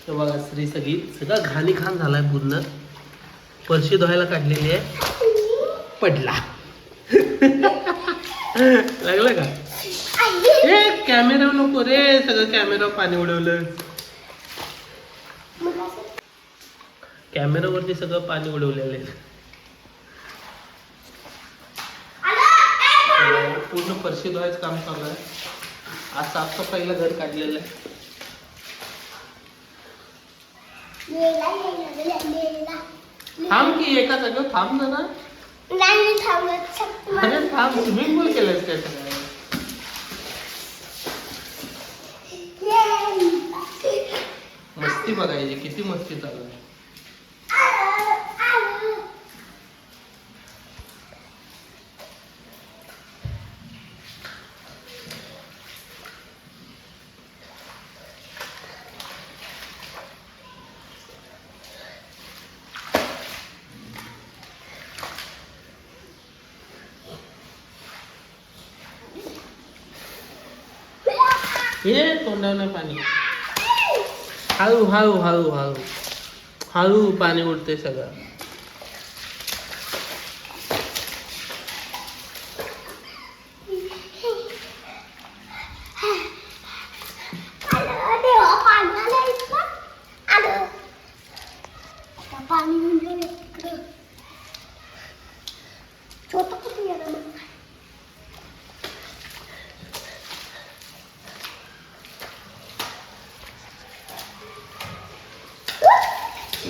तर बघा श्री सगळं घाणी खान झालाय पूर्ण. फरशी धुवायला काढलेली आहे, पडला. लागलं का? ए कॅमेरा नको रे, सगळं कॅमेरा पाणी उडवलं. कॅमेरावरती सगळं पाणी उडवलेलं आहे. पूर्ण फरशी धुवायचं काम चालू आहे. आज साफसफाईला घर काढलेलं आहे. थांब की एका जागेवर थांब ना. अरे थांब, स्विमिंग पूल केलंय काय सगळं. मस्ती बघायची, किती मस्ती चालू आहे. हे तोंडावर पाणी. हळू हळू हळू हळू हळू पाणी उडते सगळं.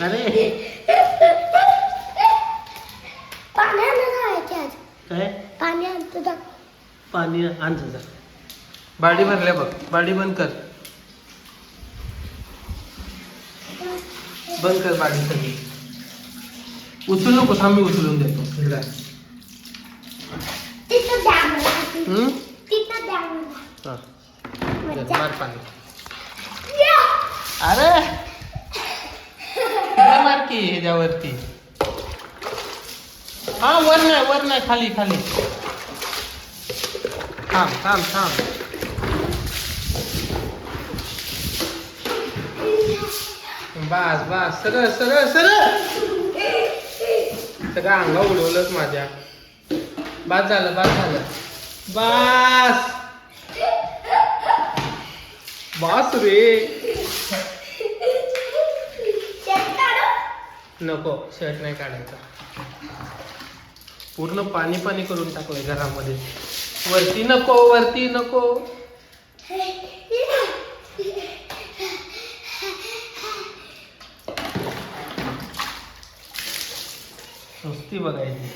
अरे काय पाणी आणतो जा. बाडी भरल्या बघ, बाडी बंद कर. बंद कर बाडी सगळी. उचलू नको, थांब मी उचलून देतो. मार पाणी. अरे मार की ह्याच्यावरती. हा वर नाही खाली खाली. थांब थांब थांब. बस बस, सरळ सरळ सरळ. सगळं अंगा उडवलंच माझ्या. बस झालं बस झालं बस बस रे. नको, शर्ट नाही काढायचा. पूर्ण पाणी पाणी करून टाकलंय घरामध्ये. वरती नको, वरती नको. नुसती बघायची.